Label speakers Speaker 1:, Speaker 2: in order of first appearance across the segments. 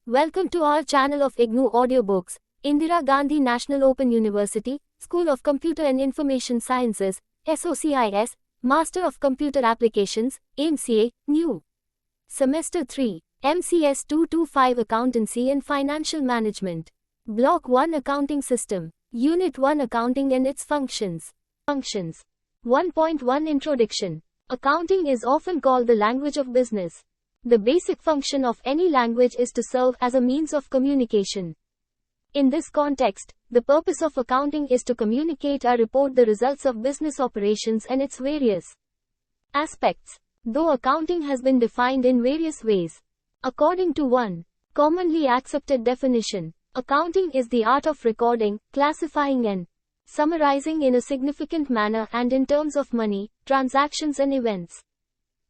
Speaker 1: Welcome to our channel of IGNOU audiobooks, Indira Gandhi National Open University, School of Computer and Information Sciences, SOCIS, Master of Computer Applications, MCA, New. Semester 3, MCS 225 Accountancy and Financial Management. Block-1 Accounting System, Unit-1 Accounting and its Functions. 1.1 Introduction. Accounting is often called the language of business. The basic function of any language is to serve as a means of communication. In this context, the purpose of accounting is to communicate or report the results of business operations and its various aspects. Though accounting has been defined in various ways. According to one commonly accepted definition, accounting is the art of recording, classifying and summarizing in a significant manner and in terms of money, transactions and events,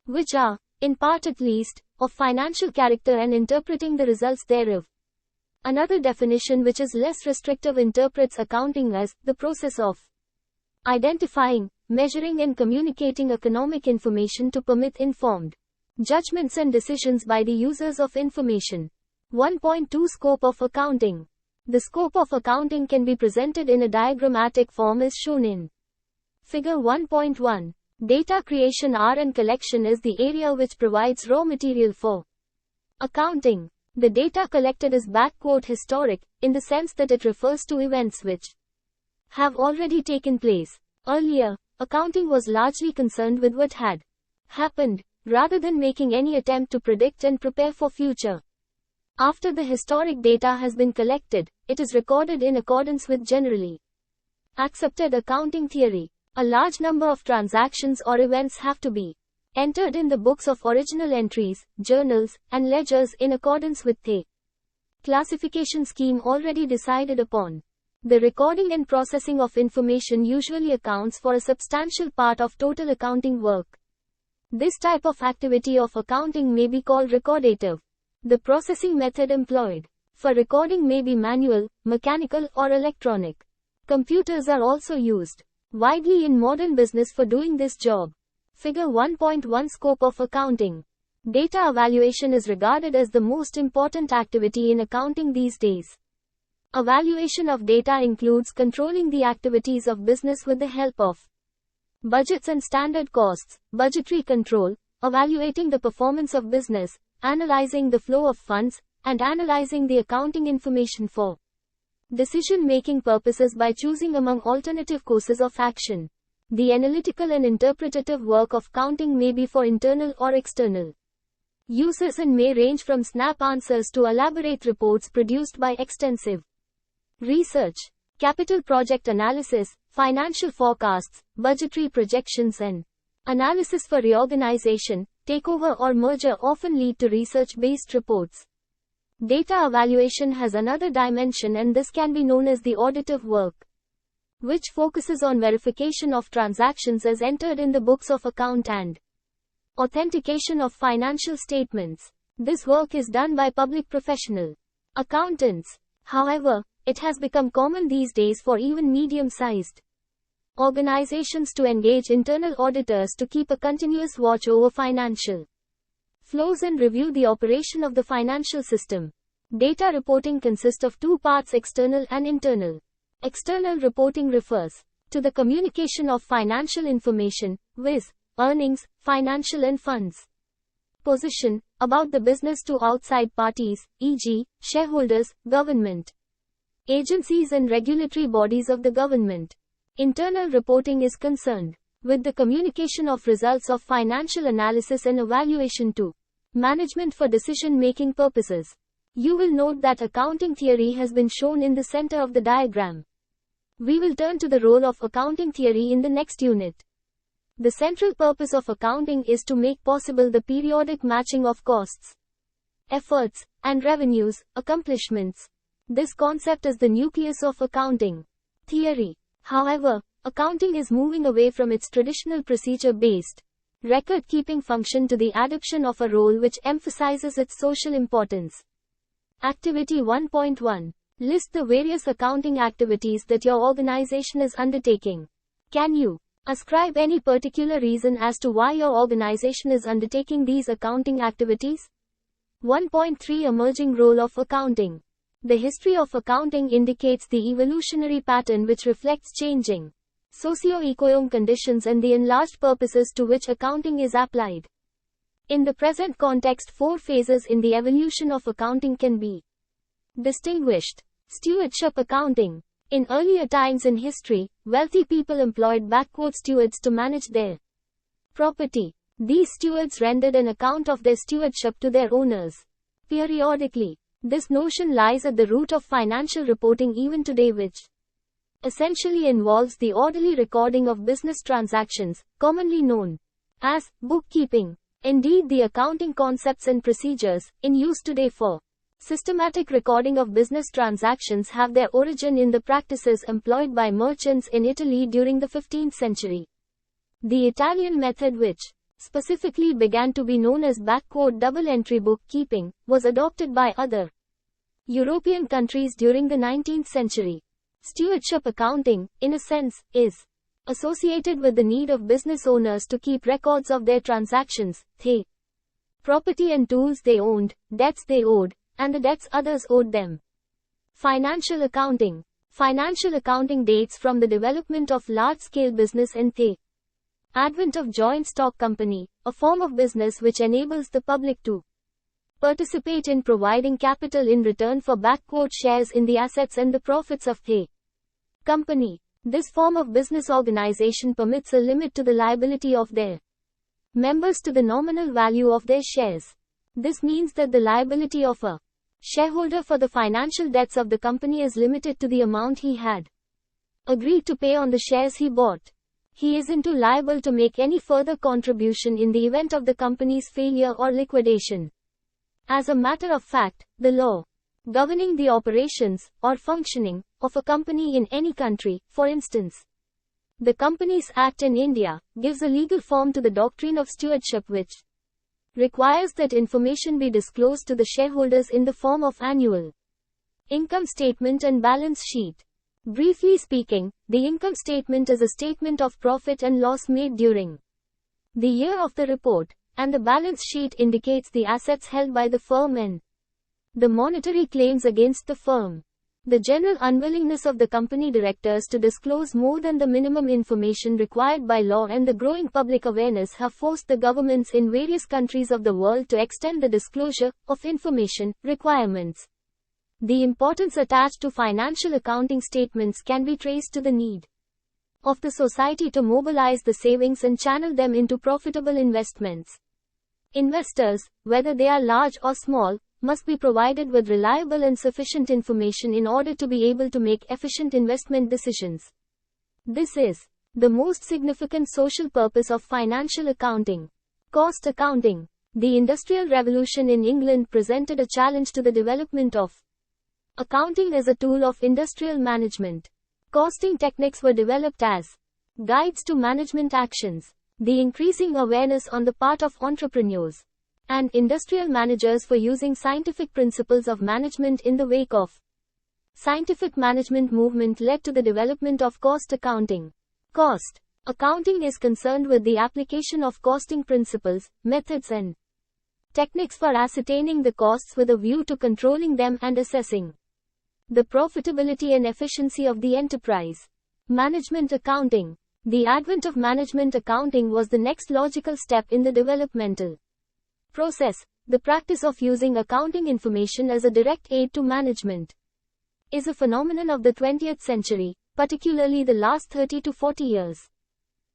Speaker 1: which are, in part at least, of financial character and interpreting the results thereof. Another definition which is less restrictive interprets accounting as the process of identifying, measuring and communicating economic information to permit informed judgments and decisions by the users of information. 1.2 Scope of accounting. The scope of accounting can be presented in a diagrammatic form as shown in Figure 1.1. Data creation and collection is the area which provides raw material for accounting. The data collected is "historic", in the sense that it refers to events which have already taken place. Earlier, accounting was largely concerned with what had happened, rather than making any attempt to predict and prepare for future. After the historic data has been collected, it is recorded in accordance with generally accepted accounting theory. A large number of transactions or events have to be entered in the books of original entries, journals, and ledgers in accordance with the classification scheme already decided upon. The recording and processing of information usually accounts for a substantial part of total accounting work. This type of activity of accounting may be called recordative. The processing method employed for recording may be manual, mechanical, or electronic. Computers are also used widely in modern business for doing this job. Figure 1.1 Scope of accounting. Data evaluation is regarded as the most important activity in accounting these days. Evaluation of data includes controlling the activities of business with the help of budgets and standard costs, budgetary control, evaluating the performance of business, analyzing the flow of funds, and analyzing the accounting information for decision-making purposes by choosing among alternative courses of action. The analytical and interpretative work of counting may be for internal or external uses and may range from snap answers to elaborate reports produced by extensive research, capital project analysis, financial forecasts, budgetary projections and analysis for reorganization, takeover or merger often lead to research-based reports. Data evaluation has another dimension, and this can be known as the auditive work, which focuses on verification of transactions as entered in the books of account and authentication of financial statements. This work is done by public professional accountants. However, it has become common these days for even medium-sized organizations to engage internal auditors to keep a continuous watch over financial flows and review the operation of the financial system. Data reporting consists of two parts: external and internal. External reporting refers to the communication of financial information, viz., earnings, financial and funds position, about the business to outside parties, e.g., shareholders, government agencies and regulatory bodies of the government. Internal reporting is concerned with the communication of results of financial analysis and evaluation to management for decision-making purposes. You will note that accounting theory has been shown in the center of the diagram. We will turn to the role of accounting theory in the next unit. The central purpose of accounting is to make possible the periodic matching of costs, efforts, and revenues, accomplishments. This concept is the nucleus of accounting theory. However, accounting is moving away from its traditional procedure-based record-keeping function to the adoption of a role which emphasizes its social importance. Activity 1.1. List the various accounting activities that your organization is undertaking. Can you ascribe any particular reason as to why your organization is undertaking these accounting activities? 1.3 Emerging role of accounting. The history of accounting indicates the evolutionary pattern which reflects changing socio-economic conditions and the enlarged purposes to which accounting is applied. In the present context, 4 phases in the evolution of accounting can be distinguished. Stewardship accounting. In earlier times in history, wealthy people employed stewards to manage their property. These stewards rendered an account of their stewardship to their owners periodically. This notion lies at the root of financial reporting even today, which essentially involves the orderly recording of business transactions, commonly known as bookkeeping. Indeed, the accounting concepts and procedures in use today for systematic recording of business transactions have their origin in the practices employed by merchants in Italy during the 15th century. The Italian method, which specifically began to be known as double-entry bookkeeping, was adopted by other European countries during the 19th century. Stewardship accounting, in a sense, is associated with the need of business owners to keep records of their transactions, the property and tools they owned, debts they owed, and the debts others owed them. Financial accounting. Financial accounting dates from the development of large-scale business and the advent of joint stock company, a form of business which enables the public to participate in providing capital in return for shares in the assets and the profits of the company. This form of business organization permits a limit to the liability of their members to the nominal value of their shares. This means that the liability of a shareholder for the financial debts of the company is limited to the amount he had agreed to pay on the shares he bought. He isn't liable to make any further contribution in the event of the company's failure or liquidation. As a matter of fact, the law governing the operations or functioning of a company in any country, for instance, the Companies Act in India, gives a legal form to the doctrine of stewardship which requires that information be disclosed to the shareholders in the form of annual income statement and balance sheet. Briefly speaking, the income statement is a statement of profit and loss made during the year of the report, and the balance sheet indicates the assets held by the firm and the monetary claims against the firm. The general unwillingness of the company directors to disclose more than the minimum information required by law and the growing public awareness have forced the governments in various countries of the world to extend the disclosure of information requirements. The importance attached to financial accounting statements can be traced to the need of the society to mobilize the savings and channel them into profitable investments. Investors, whether they are large or small, must be provided with reliable and sufficient information in order to be able to make efficient investment decisions. This is the most significant social purpose of financial accounting. Cost accounting. The Industrial Revolution in England presented a challenge to the development of accounting as a tool of industrial management. Costing techniques were developed as guides to management actions. The increasing awareness on the part of entrepreneurs and industrial managers for using scientific principles of management in the wake of scientific management movement led to the development of cost accounting. Cost accounting is concerned with the application of costing principles, methods and techniques for ascertaining the costs with a view to controlling them and assessing the profitability and efficiency of the enterprise. Management accounting. The advent of management accounting was the next logical step in the developmental process. The practice of using accounting information as a direct aid to management is a phenomenon of the 20th century, particularly the last 30 to 40 years.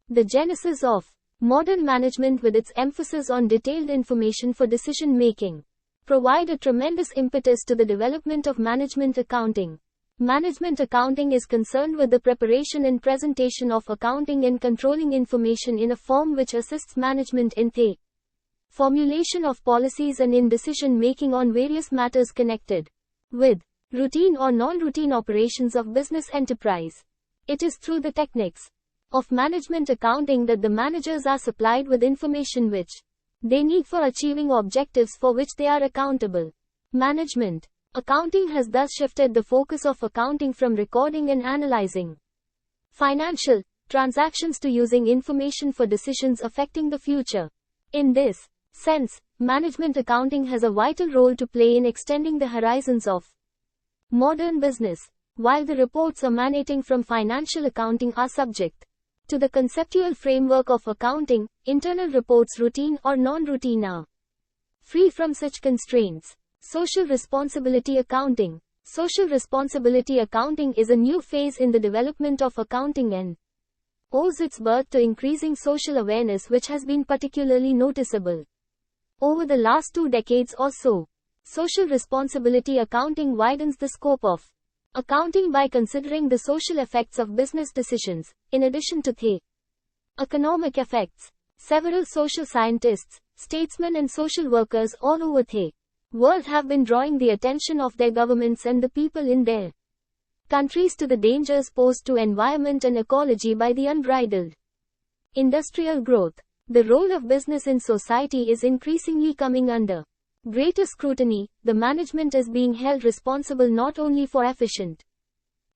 Speaker 1: The genesis of modern management, with its emphasis on detailed information for decision making, provide a tremendous impetus to the development of management accounting. Management accounting is concerned with the preparation and presentation of accounting and controlling information in a form which assists management in the formulation of policies and in decision making on various matters connected with routine or non-routine operations of business enterprise. It is through the techniques of management accounting that the managers are supplied with information which they need for achieving objectives for which they are accountable. Management accounting has thus shifted the focus of accounting from recording and analyzing financial transactions to using information for decisions affecting the future. In this sense, management accounting has a vital role to play in extending the horizons of modern business. While the reports emanating from financial accounting are subject to the conceptual framework of accounting, internal reports, routine or non-routine, are free from such constraints. Social responsibility accounting. Social responsibility accounting is a new phase in the development of accounting and owes its birth to increasing social awareness, which has been particularly noticeable over the last 2 decades or so. Social responsibility accounting widens the scope of accounting by considering the social effects of business decisions, in addition to the economic effects. Several social scientists, statesmen and social workers all over the world have been drawing the attention of their governments and the people in their countries to the dangers posed to environment and ecology by the unbridled industrial growth. The role of business in society is increasingly coming under greater scrutiny. The management is being held responsible not only for efficient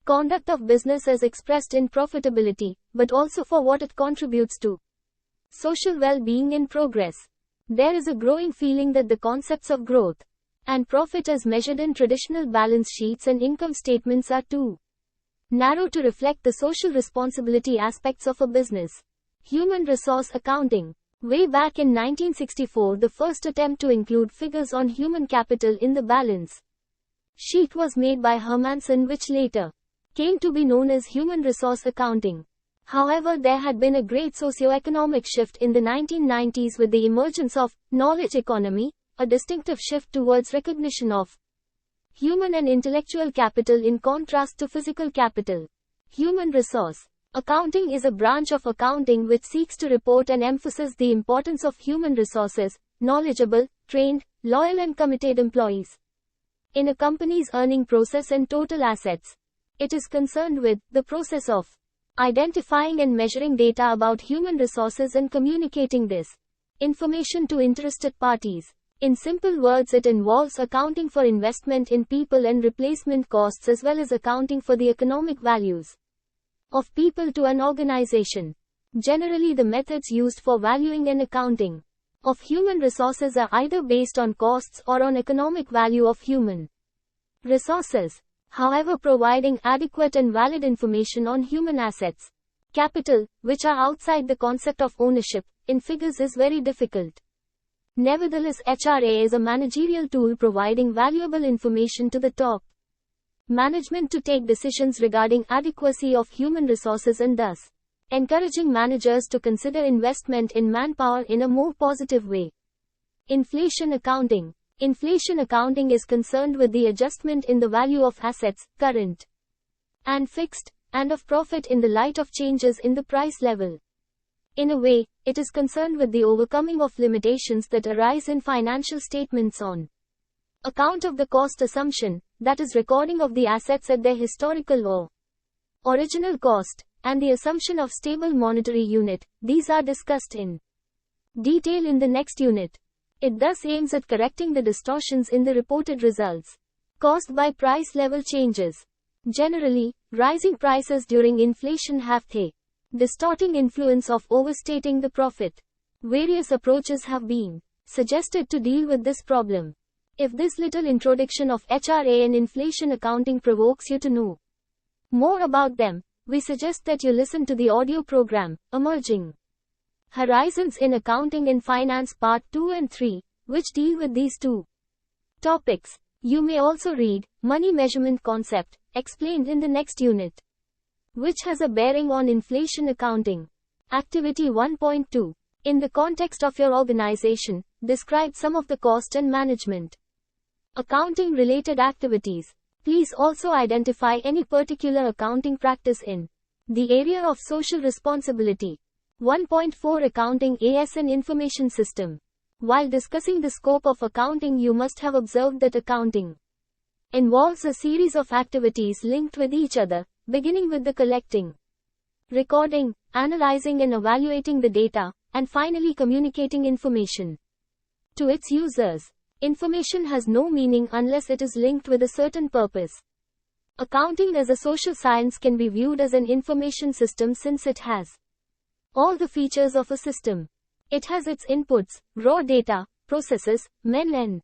Speaker 1: conduct of business as expressed in profitability, but also for what it contributes to social well-being in progress. There is a growing feeling that the concepts of growth and profit as measured in traditional balance sheets and income statements are too narrow to reflect the social responsibility aspects of a business. Human resource accounting. Way back in 1964, the first attempt to include figures on human capital in the balance sheet was made by Hermansen, which later came to be known as human resource accounting. However, there had been a great socio-economic shift in the 1990s with the emergence of knowledge economy, a distinctive shift towards recognition of human and intellectual capital in contrast to physical capital. Human resource accounting is a branch of accounting which seeks to report and emphasize the importance of human resources, knowledgeable, trained, loyal and committed employees in a company's earning process and total assets. It is concerned with the process of identifying and measuring data about human resources and communicating this information to interested parties. In simple words, it involves accounting for investment in people and replacement costs, as well as accounting for the economic values of people to an organization. Generally, the methods used for valuing and accounting of human resources are either based on costs or on economic value of human resources. However, providing adequate and valid information on human assets, capital, which are outside the concept of ownership, in figures is very difficult. Nevertheless, HRA is a managerial tool providing valuable information to the top management to take decisions regarding adequacy of human resources and thus encouraging managers to consider investment in manpower in a more positive way. Inflation accounting. Inflation accounting is concerned with the adjustment in the value of assets, current and fixed, and of profit in the light of changes in the price level. In a way, it is concerned with the overcoming of limitations that arise in financial statements on account of the cost assumption, that is, recording of the assets at their historical or original cost, and the assumption of stable monetary unit. These are discussed in detail in the next unit. It thus aims at correcting the distortions in the reported results caused by price level changes. Generally, rising prices during inflation have the distorting influence of overstating the profit. Various approaches have been suggested to deal with this problem. If this little introduction of HRA and inflation accounting provokes you to know more about them, we suggest that you listen to the audio program, Emerging Horizons in Accounting and Finance Part 2 and 3, which deal with these two topics. You may also read Money Measurement Concept, explained in the next unit, which has a bearing on inflation accounting. Activity 1.2. In the context of your organization, describe some of the cost and management accounting related activities. Please also identify any particular accounting practice in the area of social responsibility. 1.4 Accounting as an information system. While discussing the scope of accounting, you must have observed that accounting involves a series of activities linked with each other, beginning with the collecting, recording, analyzing and evaluating the data, and finally communicating information to its users. Information has no meaning unless it is linked with a certain purpose. Accounting as a social science can be viewed as an information system since it has all the features of a system. It has its inputs, raw data, processes, men and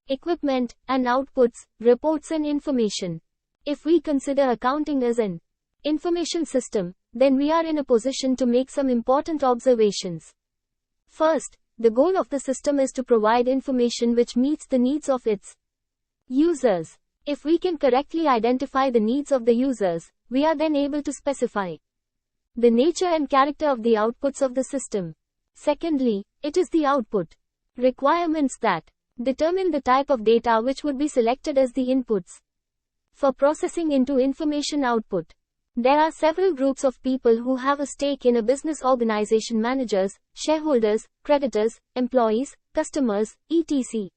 Speaker 1: equipment, and outputs, reports and information. If we consider accounting as an information system, then we are in a position to make some important observations. First, the goal of the system is to provide information which meets the needs of its users. If we can correctly identify the needs of the users, we are then able to specify the nature and character of the outputs of the system. Secondly, it is the output requirements that determine the type of data which would be selected as the inputs for processing into information output. There are several groups of people who have a stake in a business organization: managers, shareholders, creditors, employees, customers, etc.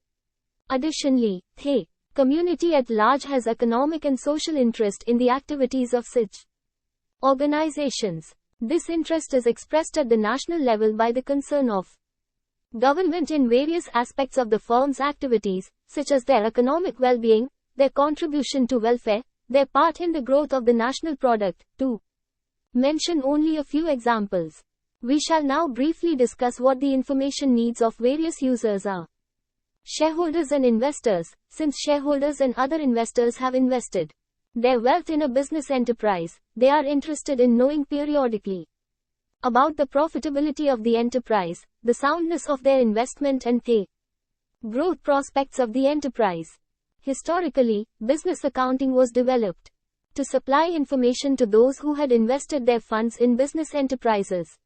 Speaker 1: Additionally, the community at large has economic and social interest in the activities of such organizations. This interest is expressed at the national level by the concern of government in various aspects of the firm's activities, such as their economic well-being, their contribution to welfare, their part in the growth of the national product, to mention only a few examples. We shall now briefly discuss what the information needs of various users are. Shareholders and investors. Since shareholders and other investors have invested their wealth in a business enterprise, they are interested in knowing periodically about the profitability of the enterprise, the soundness of their investment and the growth prospects of the enterprise. Historically, business accounting was developed to supply information to those who had invested their funds in business enterprises.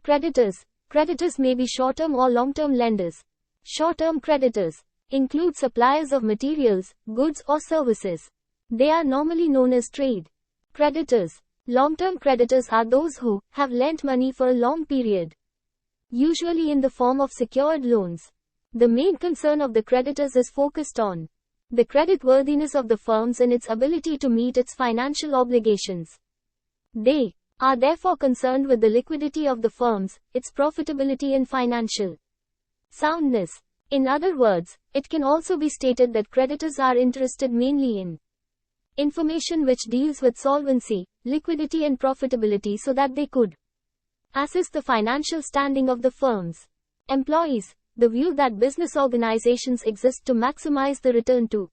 Speaker 1: Creditors. Creditors may be short-term or long-term lenders. Short-term creditors include suppliers of materials, goods or services. They are normally known as trade creditors. Long-term creditors are those who have lent money for a long period, usually in the form of secured loans. The main concern of the creditors is focused on the creditworthiness of the firms and its ability to meet its financial obligations. They are therefore concerned with the liquidity of the firms, its profitability and financial soundness. In other words, it can also be stated that creditors are interested mainly in information which deals with solvency, liquidity and profitability so that they could assess the financial standing of the firms. Employees. The view that business organizations exist to maximize the return to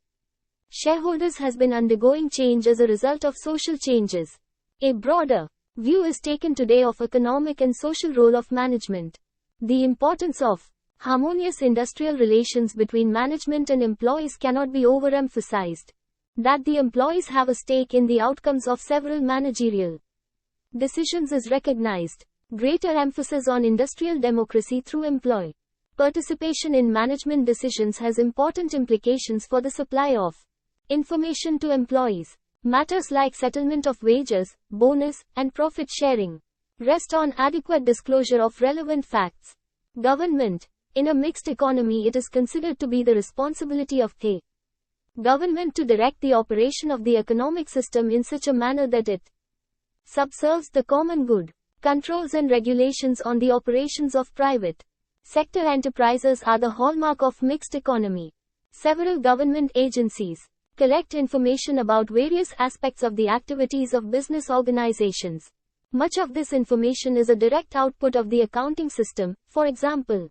Speaker 1: shareholders has been undergoing change as a result of social changes. A broader view is taken today of economic and social role of management. The importance of harmonious industrial relations between management and employees cannot be overemphasized. That the employees have a stake in the outcomes of several managerial decisions is recognized. Greater emphasis on industrial democracy through employee participation in management decisions has important implications for the supply of information to employees. Matters like settlement of wages, bonus, and profit sharing rest on adequate disclosure of relevant facts. Government. In a mixed economy, it is considered to be the responsibility of the government to direct the operation of the economic system in such a manner that it subserves the common good. Controls and regulations on the operations of private sector enterprises are the hallmark of mixed economy. Several government agencies collect information about various aspects of the activities of business organizations. Much of this information is a direct output of the accounting system, for example,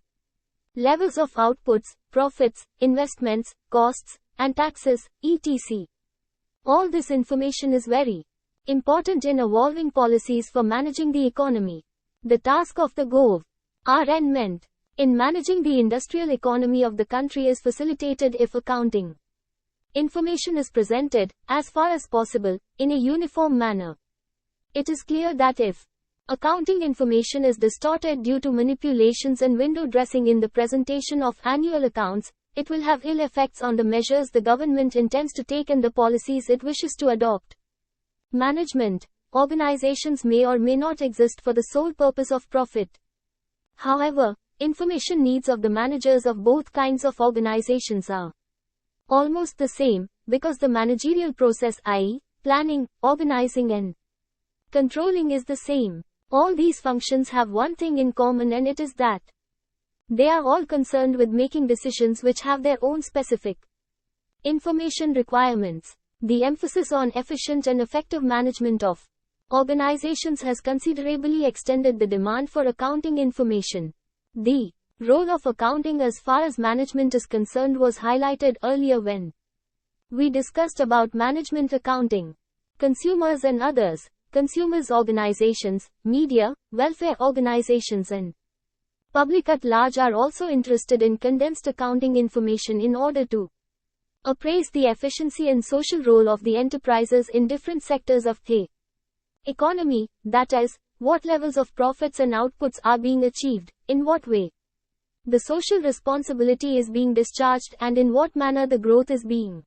Speaker 1: levels of outputs, profits, investments, costs, and taxes, etc. All this information is very important in evolving policies for managing the economy. The task of the government in managing the industrial economy of the country is facilitated if accounting information is presented, as far as possible, in a uniform manner. It is clear that if accounting information is distorted due to manipulations and window dressing in the presentation of annual accounts, it will have ill effects on the measures the government intends to take and the policies it wishes to adopt. Management organizations may or may not exist for the sole purpose of profit. However, information needs of the managers of both kinds of organizations are almost the same, because the managerial process, i.e., planning, organizing and controlling, is the same. All these functions have one thing in common, and it is that they are all concerned with making decisions which have their own specific information requirements. The emphasis on efficient and effective management of organizations has considerably extended the demand for accounting information. The role of accounting as far as management is concerned was highlighted earlier when we discussed about management accounting. Consumers and others, consumers organizations, media, welfare organizations and public at large are also interested in condensed accounting information in order to appraise the efficiency and social role of the enterprises in different sectors of the economy, that is, what levels of profits and outputs are being achieved, in what way the social responsibility is being discharged, and in what manner the growth is being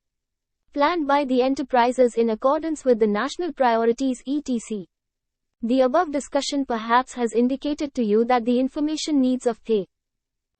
Speaker 1: planned by the enterprises in accordance with the national priorities etc. The above discussion perhaps has indicated to you that the information needs of the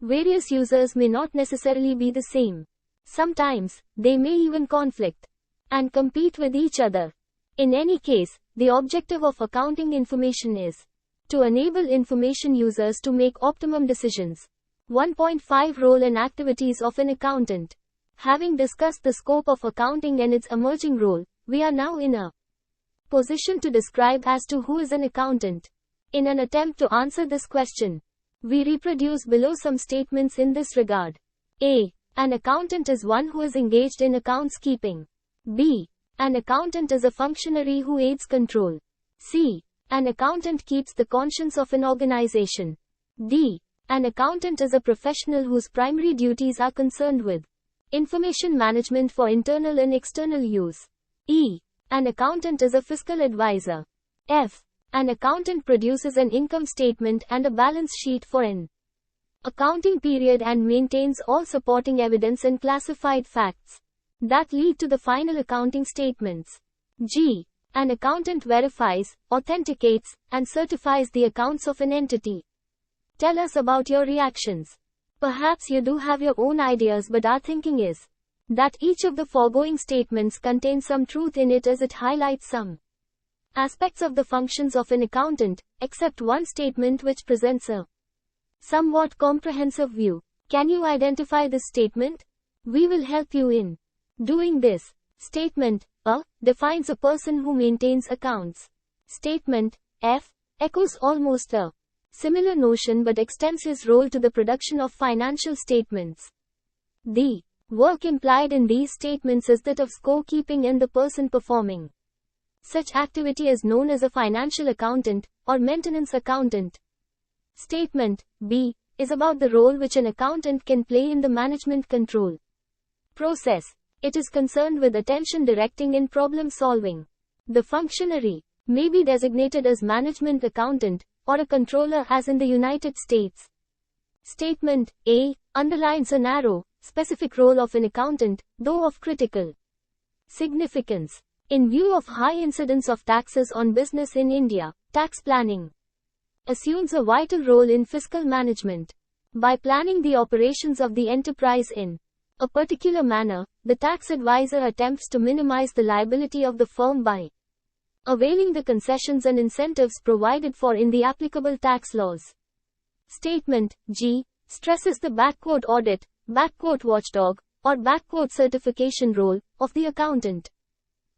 Speaker 1: various users may not necessarily be the same. Sometimes, they may even conflict and compete with each other. In any case, the objective of accounting information is to enable information users to make optimum decisions. 1.5 Role and activities of an accountant. Having discussed the scope of accounting and its emerging role, we are now in a position to describe as to who is an accountant. In an attempt to answer this question, we reproduce below some statements in this regard. A. An accountant is one who is engaged in accounts keeping. B. An accountant is a functionary who aids control. C. An accountant keeps the conscience of an organization. D. An accountant is a professional whose primary duties are concerned with information management for internal and external use. E. An accountant is a fiscal advisor. F. An accountant produces an income statement and a balance sheet for an accounting period and maintains all supporting evidence and classified facts that lead to the final accounting statements. G. An accountant verifies, authenticates, and certifies the accounts of an entity. Tell us about your reactions. Perhaps you do have your own ideas, but our thinking is that each of the foregoing statements contains some truth in it as it highlights some aspects of the functions of an accountant, except one statement which presents a somewhat comprehensive view. Can you identify this statement? We will help you in doing this. Statement A defines a person who maintains accounts. Statement F echoes almost a similar notion but extends his role to the production of financial statements. The work implied in these statements is that of scorekeeping, and the person performing such activity is known as a financial accountant or maintenance accountant. Statement B is about the role which an accountant can play in the management control process. It is concerned with attention directing in problem solving. The functionary may be designated as management accountant or a controller as in the United States. Statement A underlines a narrow, specific role of an accountant, though of critical significance. In view of high incidence of taxes on business in India, tax planning assumes a vital role in fiscal management. By planning the operations of the enterprise in a particular manner, the tax advisor attempts to minimize the liability of the firm by availing the concessions and incentives provided for in the applicable tax laws. Statement G stresses the audit, watchdog, or certification role of the accountant,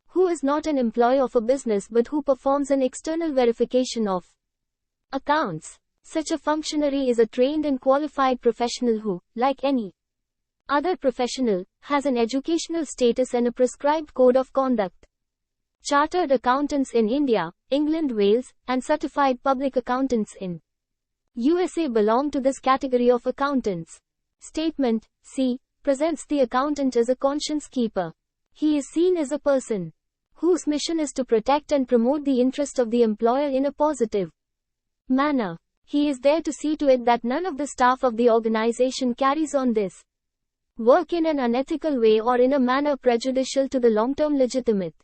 Speaker 1: who is not an employee of a business but who performs an external verification of accounts. Such a functionary is a trained and qualified professional who, like any other professional, has an educational status and a prescribed code of conduct. Chartered accountants in India, England, Wales, and certified public accountants in USA belong to this category of accountants. Statement C presents the accountant as a conscience keeper. He is seen as a person whose mission is to protect and promote the interest of the employer in a positive manner. He is there to see to it that none of the staff of the organization carries on this work in an unethical way or in a manner prejudicial to the long-term legitimate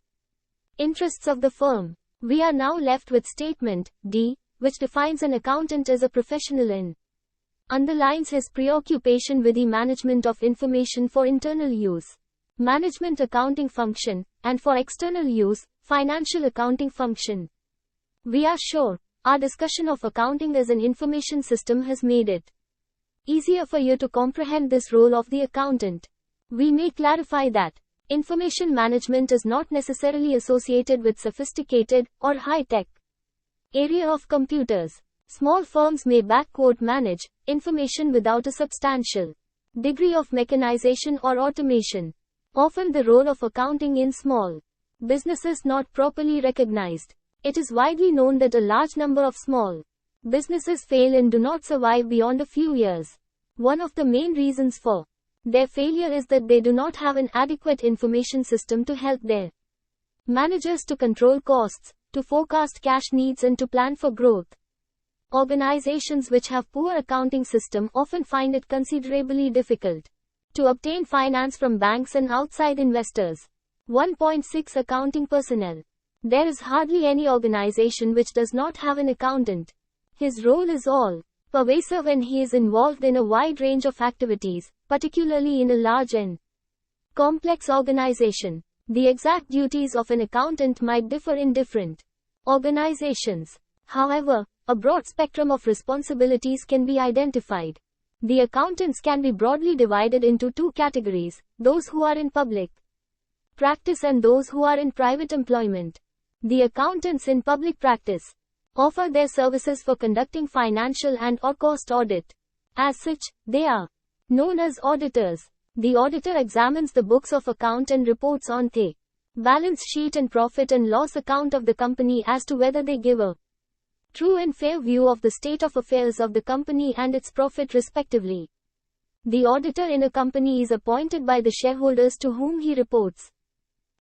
Speaker 1: interests of the firm. We are now left with statement D, which defines an accountant as a professional and underlines his preoccupation with the management of information for internal use, management accounting function, and for external use, financial accounting function. We are sure our discussion of accounting as an information system has made it easier for you to comprehend this role of the accountant. We may clarify that information management is not necessarily associated with sophisticated or high-tech area of computers. Small firms may manage, information without a substantial degree of mechanization or automation. Often the role of accounting in small businesses not properly recognized. It is widely known that a large number of small businesses fail and do not survive beyond a few years. One of the main reasons for their failure is that they do not have an adequate information system to help their managers to control costs, to forecast cash needs and to plan for growth. Organizations which have poor accounting system often find it considerably difficult to obtain finance from banks and outside investors. 1.6 Accounting personnel. There is hardly any organization which does not have an accountant. His role is all pervasive and he is involved in a wide range of activities, particularly in a large and complex organization. The exact duties of an accountant might differ in different organizations. However, a broad spectrum of responsibilities can be identified. The accountants can be broadly divided into two categories: those who are in public practice and those who are in private employment. The accountants in public practice offer their services for conducting financial and/or cost audit. As such, they are known as auditors. The auditor examines the books of account and reports on the balance sheet and profit and loss account of the company as to whether they give a true and fair view of the state of affairs of the company and its profit respectively. The auditor in a company is appointed by the shareholders to whom he reports.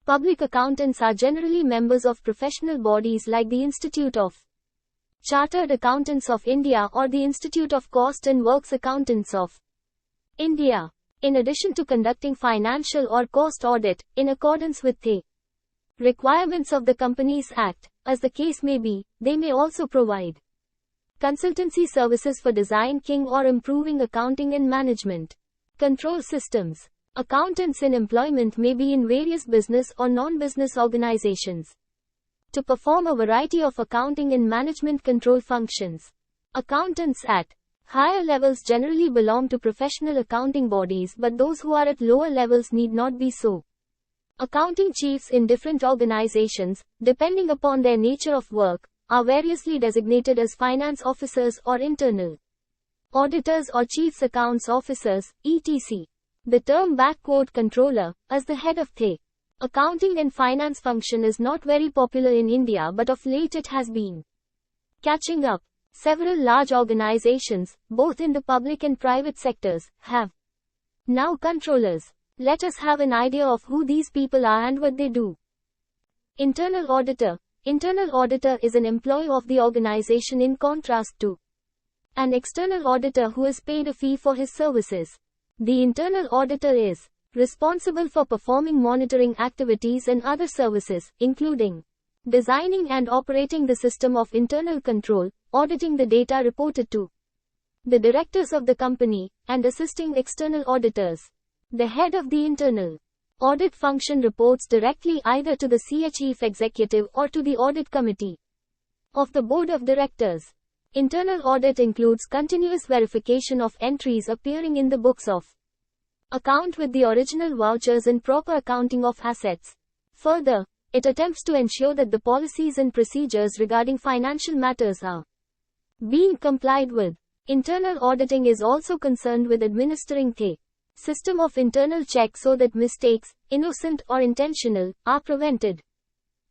Speaker 1: Public accountants are generally members of professional bodies like the Institute of Chartered Accountants of India or the Institute of Cost and Works Accountants of India. In addition to conducting financial or cost audit, in accordance with the requirements of the Companies Act, as the case may be, they may also provide consultancy services for designing or improving accounting and management control systems. Accountants in employment may be in various business or non-business organizations to perform a variety of accounting and management control functions. Accountants at higher levels generally belong to professional accounting bodies, but those who are at lower levels need not be so. Accounting chiefs in different organizations, depending upon their nature of work, are variously designated as finance officers or internal auditors or chiefs accounts officers, etc. The term "controller" as the head of the accounting and finance function is not very popular in India, but of late it has been catching up. Several large organizations, both in the public and private sectors, have now controllers. Let us have an idea of who these people are and what they do. Internal auditor. Internal auditor is an employee of the organization in contrast to an external auditor who is paid a fee for his services. The internal auditor is responsible for performing monitoring activities and other services, including designing and operating the system of internal control, auditing the data reported to the directors of the company, and assisting external auditors. The head of the internal audit function reports directly either to the chief executive or to the audit committee of the board of directors. Internal audit includes continuous verification of entries appearing in the books of account with the original vouchers and proper accounting of assets. Further, it attempts to ensure that the policies and procedures regarding financial matters are being complied with. Internal auditing is also concerned with administering the system of internal checks so that mistakes, innocent or intentional, are prevented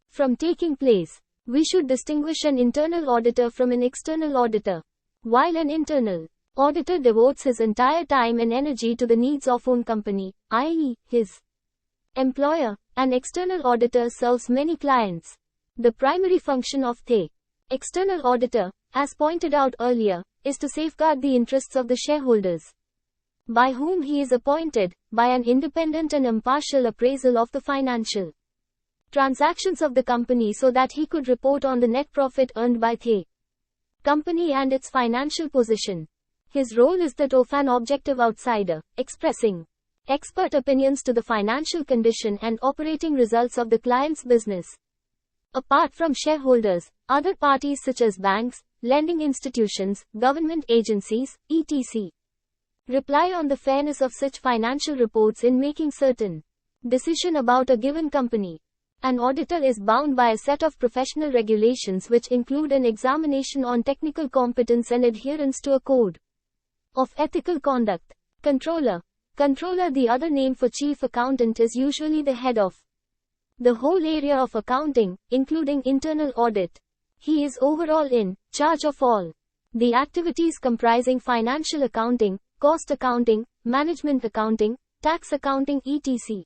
Speaker 1: from taking place. We should distinguish an internal auditor from an external auditor. While an internal auditor devotes his entire time and energy to the needs of own company, i.e., his employer, an external auditor serves many clients. The primary function of the external auditor, as pointed out earlier, is to safeguard the interests of the shareholders, by whom he is appointed, by an independent and impartial appraisal of the financial transactions of the company so that he could report on the net profit earned by the company and its financial position. His role is that of an objective outsider, expressing expert opinions to the financial condition and operating results of the client's business. Apart from shareholders, other parties such as banks, lending institutions, government agencies, etc. rely on the fairness of such financial reports in making certain decision about a given company. An auditor is bound by a set of professional regulations which include an examination on technical competence and adherence to a code of ethical conduct. Controller. Controller, the other name for chief accountant, is usually the head of the whole area of accounting, including internal audit. He is overall in charge of all the activities comprising financial accounting, cost accounting, management accounting, tax accounting, etc.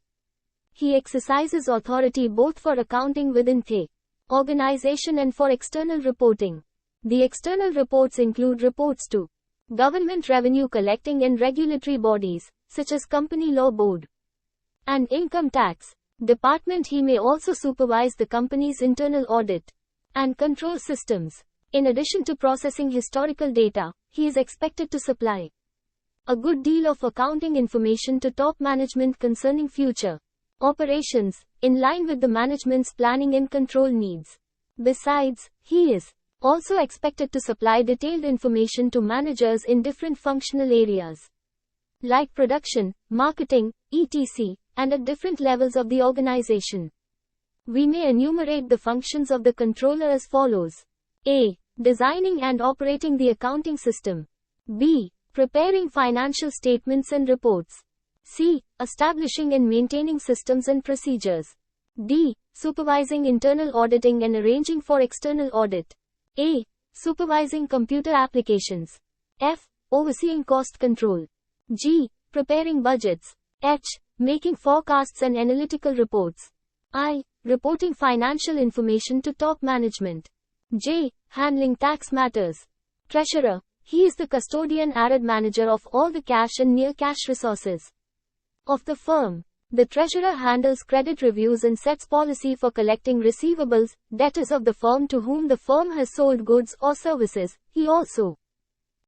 Speaker 1: He exercises authority both for accounting within the organization and for external reporting. The external reports include reports to government revenue collecting and regulatory bodies, such as Company Law Board and Income Tax Department. He may also supervise the company's internal audit and control systems. In addition to processing historical data, he is expected to supply a good deal of accounting information to top management concerning future operations, in line with the management's planning and control needs. Besides, he is also expected to supply detailed information to managers in different functional areas, like production, marketing, etc., and at different levels of the organization. We may enumerate the functions of the controller as follows. A. Designing and operating the accounting system. B. Preparing financial statements and reports. C. Establishing and maintaining systems and procedures. D. Supervising internal auditing and arranging for external audit. A. Supervising computer applications. F. Overseeing cost control. G. Preparing budgets. H. Making forecasts and analytical reports. I. Reporting financial information to top management. J. Handling tax matters. Treasurer. He is the custodian and manager of all the cash and near cash resources of the firm. The treasurer handles credit reviews and sets policy for collecting receivables, debtors of the firm to whom the firm has sold goods or services. He also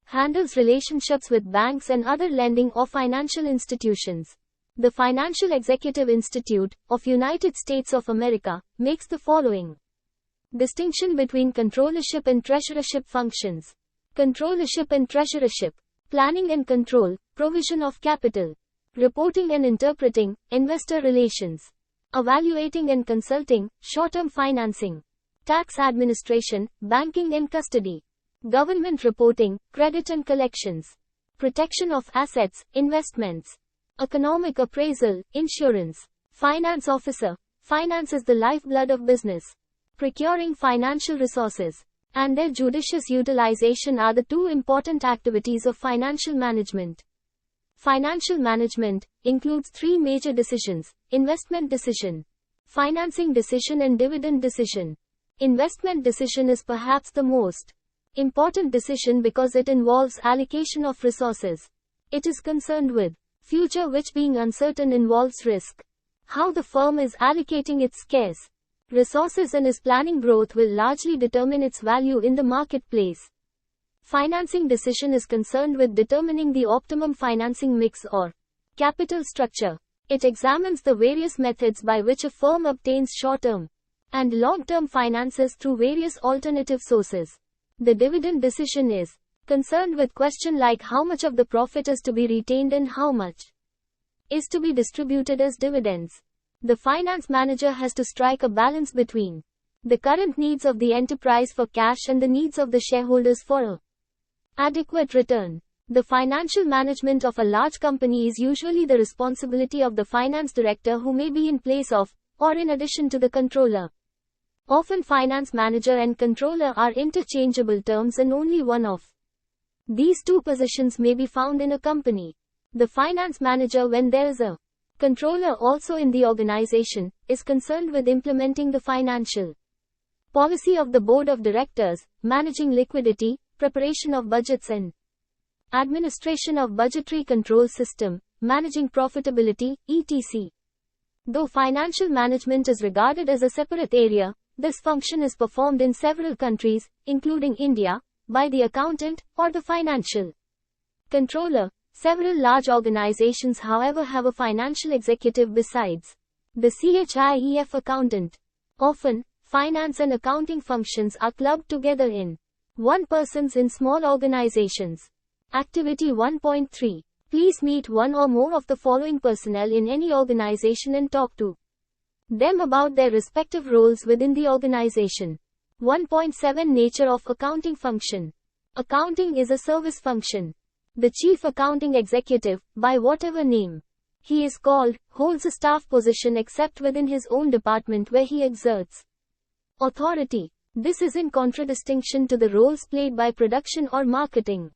Speaker 1: handles relationships with banks and other lending or financial institutions. The Financial Executive Institute of United States of America makes the following distinction between controllership and treasurership functions. Controllership and treasurership. Planning and control, provision of capital, reporting and interpreting, investor relations, evaluating and consulting, short-term financing, tax administration, banking and custody, government reporting, credit and collections, protection of assets, investments, economic appraisal, insurance, finance officer. Finance is the lifeblood of business. Procuring financial resources and their judicious utilization are the two important activities of financial management. Financial management includes three major decisions: investment decision, financing decision, and dividend decision. Investment decision is perhaps the most important decision because it involves allocation of resources. It is concerned with future, which being uncertain involves risk. How the firm is allocating its scarce resources and is planning growth will largely determine its value in the marketplace. Financing decision is concerned with determining the optimum financing mix or capital structure. It examines the various methods by which a firm obtains short-term and long-term finances through various alternative sources. The dividend decision is concerned with questions like how much of the profit is to be retained and how much is to be distributed as dividends. The finance manager has to strike a balance between the current needs of the enterprise for cash and the needs of the shareholders for a adequate return. The financial management of a large company is usually the responsibility of the finance director, who may be in place of or in addition to the controller. Often finance manager and controller are interchangeable terms and only one of these two positions may be found in a company. The finance manager, when there is a controller also in the organization, is concerned with implementing the financial policy of the board of directors, managing liquidity, preparation of budgets and administration of budgetary control system, managing profitability, etc. Though financial management is regarded as a separate area, this function is performed in several countries, including India, by the accountant or the financial controller. Several large organizations, however, have a financial executive besides the CHIEF accountant. Often, finance and accounting functions are clubbed together in one person in small organizations. Activity 1.3. Please meet one or more of the following personnel in any organization and talk to them about their respective roles within the organization. 1.7 Nature of accounting function. Accounting is a service function. The chief accounting executive, by whatever name he is called, holds a staff position except within his own department where he exerts authority. This is in contradistinction to the roles played by production or marketing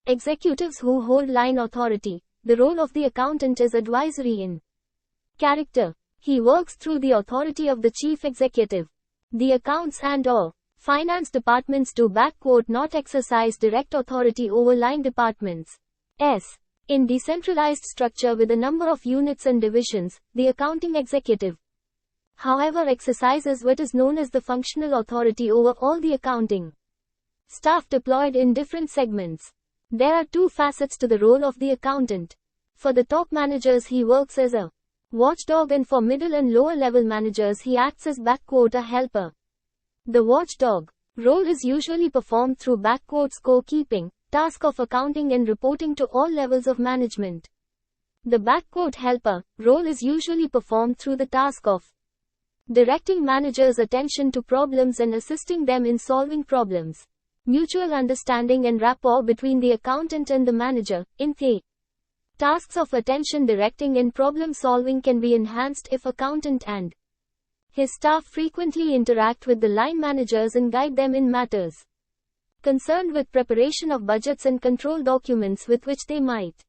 Speaker 1: executives who hold line authority. The role of the accountant is advisory in character. He works through the authority of the chief executive. The accounts and/or finance departments do not exercise direct authority over line departments. In decentralized structure with a number of units and divisions, the accounting executive, however, exercises what is known as the functional authority over all the accounting staff deployed in different segments. There are two facets to the role of the accountant. For the top managers, he works as a watchdog, and for middle and lower level managers, he acts as a helper. The watchdog role is usually performed through scorekeeping, task of accounting and reporting to all levels of management. The helper role is usually performed through the task of directing managers' attention to problems and assisting them in solving problems. Mutual understanding and rapport between the accountant and the manager, in the tasks of attention directing and problem solving, can be enhanced if accountant and his staff frequently interact with the line managers and guide them in matters concerned with preparation of budgets and control documents with which they might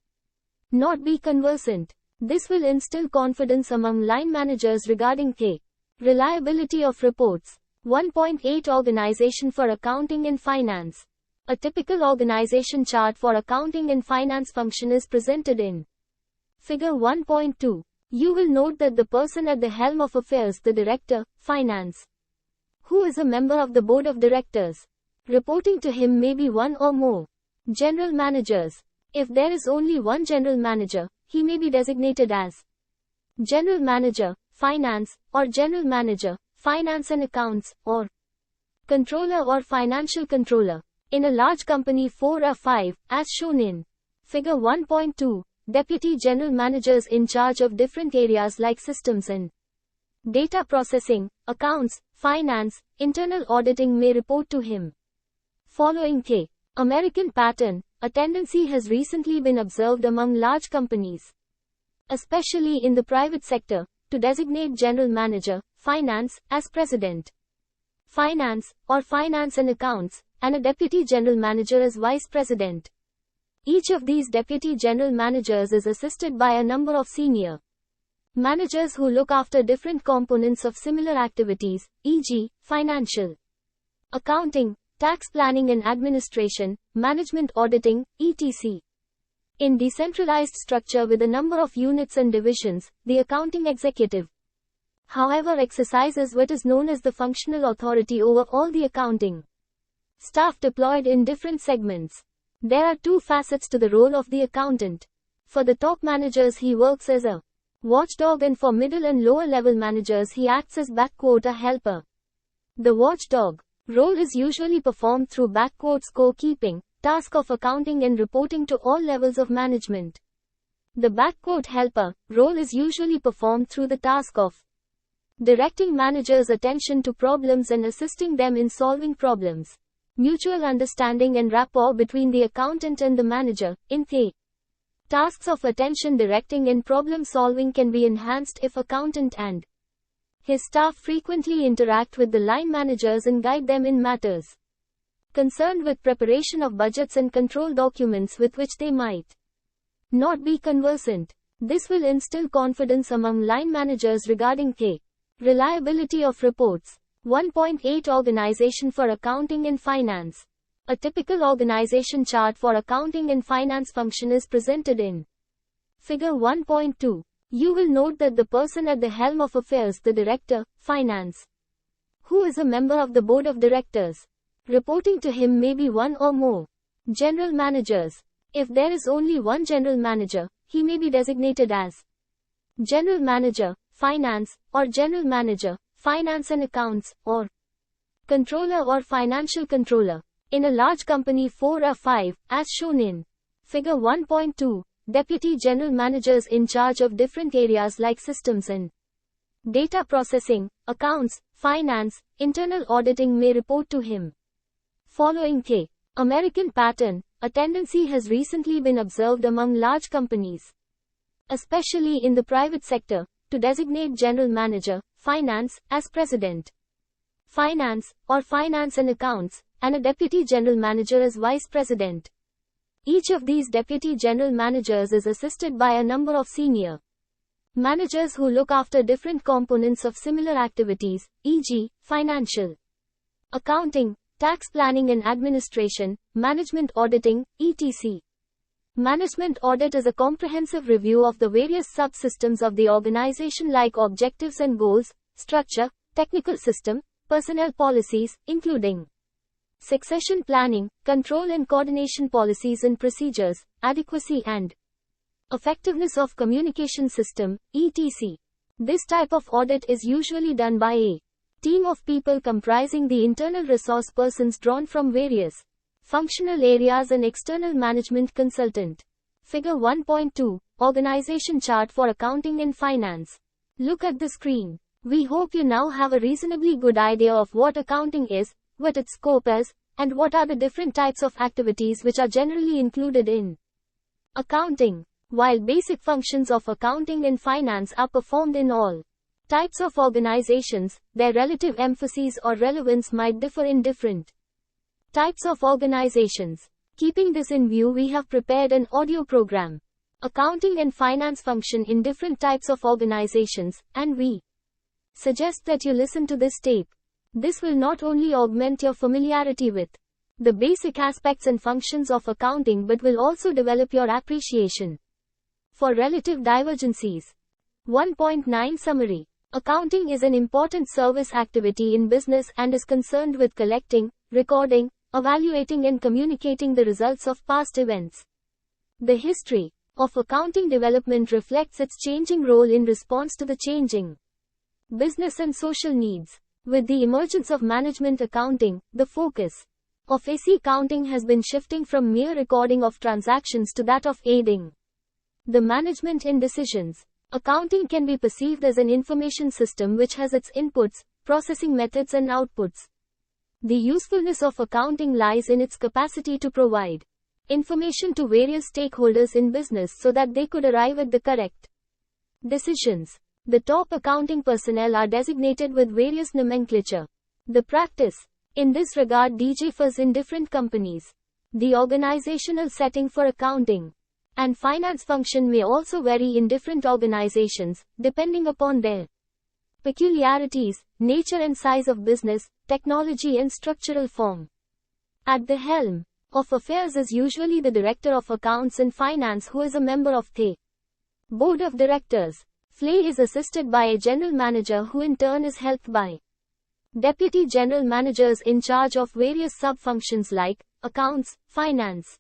Speaker 1: not be conversant. This will instill confidence among line managers regarding the reliability of reports. 1.8 Organization for Accounting and Finance. A typical organization chart for accounting and finance function is presented in Figure 1.2. You will note that the person at the helm of affairs, the director, finance, who is a member of the board of directors. Reporting to him may be one or more general managers. If there is only one general manager, he may be designated as general manager, finance, or general manager, finance and accounts, or controller or financial controller. In a large company 4 or 5, as shown in Figure 1.2, deputy general managers in charge of different areas like systems and data processing, accounts, finance, internal auditing may report to him. Following the American pattern, a tendency has recently been observed among large companies, especially in the private sector, to designate general manager, finance, as president, finance, or finance and accounts, and a deputy general manager as vice president. Each of these deputy general managers is assisted by a number of senior managers who look after different components of similar activities, e.g., financial, accounting, tax planning and administration, management auditing, etc. In decentralized structure with a number of units and divisions, the accounting executive, however, exercises what is known as the functional authority over all the accounting staff deployed in different segments. There are two facets to the role of the accountant. For the top managers, he works as a watchdog, and for middle and lower level managers, he acts as a helper. The watchdog role is usually performed through scorekeeping, task of accounting and reporting to all levels of management. The helper role is usually performed through the task of directing managers' attention to problems and assisting them in solving problems. Mutual understanding and rapport between the accountant and the manager, in the tasks of attention directing and problem solving, can be enhanced if accountant and his staff frequently interact with the line managers and guide them in matters concerned with preparation of budgets and control documents with which they might not be conversant. This will instill confidence among line managers regarding the reliability of reports. 1.8 Organization for Accounting and Finance. A typical organization chart for accounting and finance function is presented in Figure 1.2. You will note that the person at the helm of affairs, the director, finance, who is a member of the board of directors. Reporting to him may be one or more general managers. If there is only one general manager, he may be designated as general manager, finance, or general manager, finance and accounts, or controller or financial controller. In a large company 4 or 5, as shown in Figure 1.2, deputy general managers in charge of different areas like systems and data processing, accounts, finance, internal auditing may report to him. Following the American pattern, a tendency has recently been observed among large companies, especially in the private sector, to designate General Manager, Finance, as President, Finance, or Finance and Accounts, and a Deputy General Manager as Vice President. Each of these Deputy General Managers is assisted by a number of senior managers who look after different components of similar activities, e.g., financial, accounting, tax planning and administration, management auditing, etc. Management audit is a comprehensive review of the various subsystems of the organization like objectives and goals, structure, technical system, personnel policies, including succession planning, control and coordination policies and procedures, adequacy and effectiveness of communication system, etc. This type of audit is usually done by a team of people comprising the internal resource persons drawn from various functional areas and external management consultant. Figure 1.2, Organization Chart for Accounting and Finance. Look at the screen. We hope you now have a reasonably good idea of what accounting is, what its scope is, and what are the different types of activities which are generally included in accounting. While basic functions of accounting and finance are performed in all types of organizations, their relative emphasis or relevance might differ in different types of organizations. Keeping this in view, we have prepared an audio program. Accounting and finance function in different types of organizations, and we suggest that you listen to this tape. This will not only augment your familiarity with the basic aspects and functions of accounting but will also develop your appreciation for relative divergencies. 1.9 Summary. Accounting is an important service activity in business and is concerned with collecting, recording, evaluating and communicating the results of past events. The history of accounting development reflects its changing role in response to the changing business and social needs. With the emergence of management accounting, the focus of accounting has been shifting from mere recording of transactions to that of aiding the management in decisions. Accounting can be perceived as an information system which has its inputs, processing methods and outputs. The usefulness of accounting lies in its capacity to provide information to various stakeholders in business so that they could arrive at the correct decisions. The top accounting personnel are designated with various nomenclature. The practice in this regard differs in different companies. The organizational setting for accounting and finance function may also vary in different organizations, depending upon their peculiarities, nature and size of business, technology and structural form. At the helm of affairs is usually the Director of Accounts and Finance, who is a member of the Board of Directors. FLE is assisted by a General Manager who in turn is helped by Deputy General Managers in charge of various sub-functions like accounts, finance,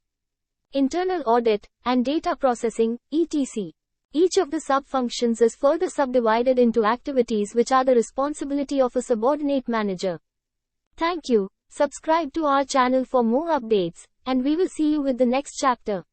Speaker 1: internal audit, and data processing, etc. Each of the sub-functions is further subdivided into activities which are the responsibility of a subordinate manager. Thank you. Subscribe to our channel for more updates, and we will see you with the next chapter.